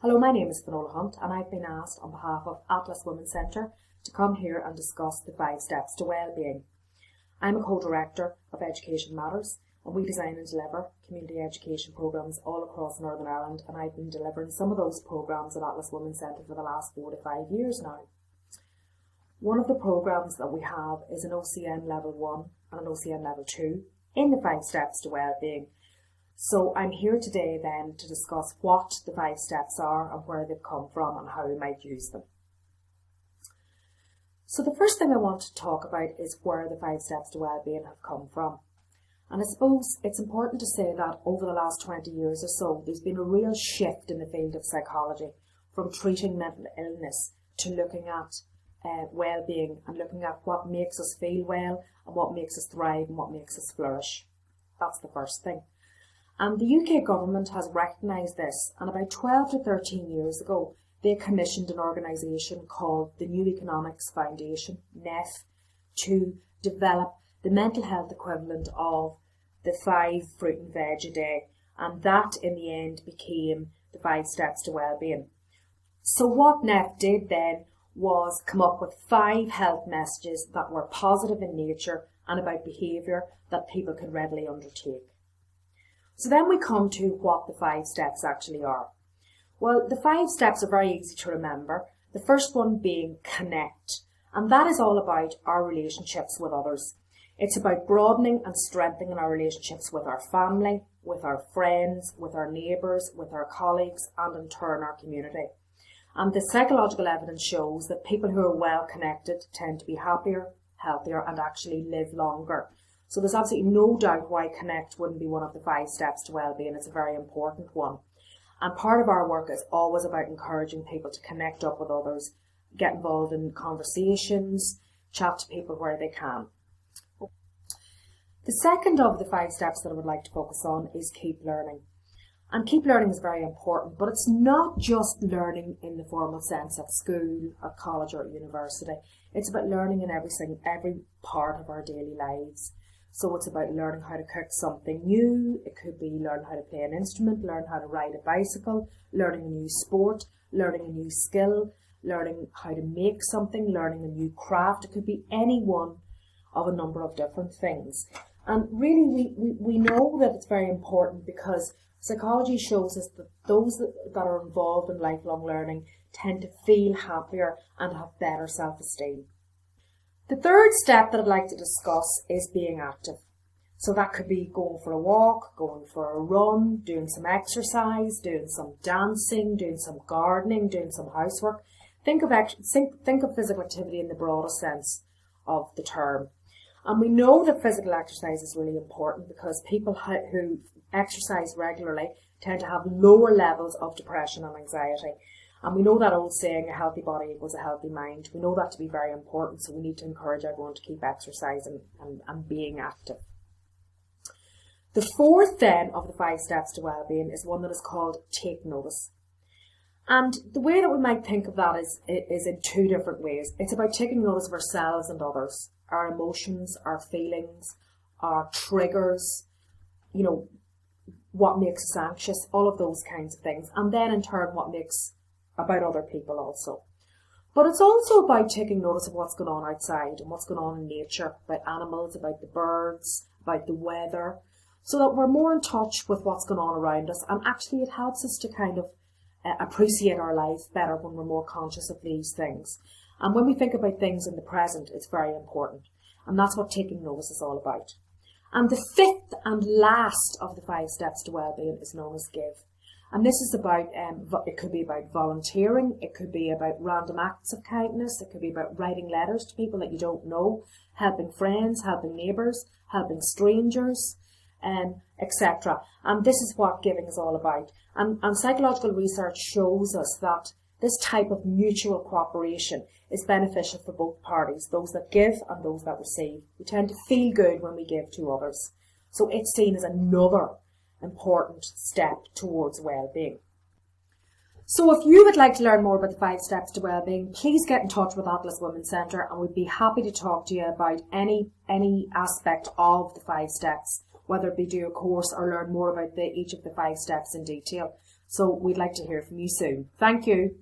Hello, my name is Finola Hunt and I've been asked on behalf of Atlas Women's Centre to come here and discuss the 5 steps to wellbeing. I'm a co-director of Education Matters and we design and deliver community education programmes all across Northern Ireland, and I've been delivering some of those programmes at Atlas Women's Centre for the last 4 to 5 years now. One of the programmes that we have is an OCN Level 1 and an OCN Level 2 in the 5 steps to wellbeing. So I'm here today then to discuss what the 5 steps are and where they've come from and how we might use them. So the first thing I want to talk about is where the 5 steps to wellbeing have come from. And I suppose it's important to say that over the last 20 years or so, there's been a real shift in the field of psychology from treating mental illness to looking at well-being and looking at what makes us feel well and what makes us thrive and what makes us flourish. That's the first thing. And the UK government has recognised this, and about 12 to 13 years ago, they commissioned an organisation called the New Economics Foundation, NEF, to develop the mental health equivalent of the 5 fruit and veg a day. And that, in the end, became the 5 steps to wellbeing. So what NEF did then was come up with 5 health messages that were positive in nature and about behaviour that people could readily undertake. So then we come to what the 5 steps actually are. Well, the 5 steps are very easy to remember. The first one being connect. And that is all about our relationships with others. It's about broadening and strengthening our relationships with our family, with our friends, with our neighbours, with our colleagues, and in turn our community. And the psychological evidence shows that people who are well connected tend to be happier, healthier, and actually live longer. So there's absolutely no doubt why connect wouldn't be one of the 5 steps to wellbeing. It's a very important one. And part of our work is always about encouraging people to connect up with others, get involved in conversations, chat to people where they can. The second of the 5 steps that I would like to focus on is keep learning. And keep learning is very important, but it's not just learning in the formal sense at school, at college or at university. It's about learning in every part of our daily lives. So it's about learning how to cook something new. It could be learn how to play an instrument, learn how to ride a bicycle, learning a new sport, learning a new skill, learning how to make something, learning a new craft. It could be any one of a number of different things. And really we know that it's very important because psychology shows us that those that are involved in lifelong learning tend to feel happier and have better self-esteem. The third step that I'd like to discuss is being active. So that could be going for a walk, going for a run, doing some exercise, doing some dancing, doing some gardening, doing some housework. Think of physical activity in the broadest sense of the term. And we know that physical exercise is really important because people who exercise regularly tend to have lower levels of depression and anxiety. And we know that old saying, a healthy body equals a healthy mind. We know that to be very important, so we need to encourage everyone to keep exercising and being active. The fourth then of the 5 steps to wellbeing is one that is called take notice. And the way that we might think of that is in 2 different ways. It's about taking notice of ourselves and others, our emotions, our feelings, our triggers, what makes us anxious, all of those kinds of things. And then in turn, what makes about other people also. But it's also about taking notice of what's going on outside and what's going on in nature, about animals, about the birds, about the weather, so that we're more in touch with what's going on around us. And actually it helps us to kind of appreciate our life better when we're more conscious of these things. And when we think about things in the present, it's very important. And that's what taking notice is all about. And the 5th and last of the 5 steps to wellbeing is known as give. And this is about, it could be about volunteering, it could be about random acts of kindness, it could be about writing letters to people that you don't know, helping friends, helping neighbours, helping strangers, etc. And this is what giving is all about. And psychological research shows us that this type of mutual cooperation is beneficial for both parties, those that give and those that receive. We tend to feel good when we give to others. So it's seen as another important step towards well-being. So if you would like to learn more about the 5 steps to wellbeing, please get in touch with Atlas Women's Centre and we'd be happy to talk to you about any aspect of the 5 steps, whether it be do a course or learn more about each of the 5 steps in detail. So we'd like to hear from you soon. Thank you.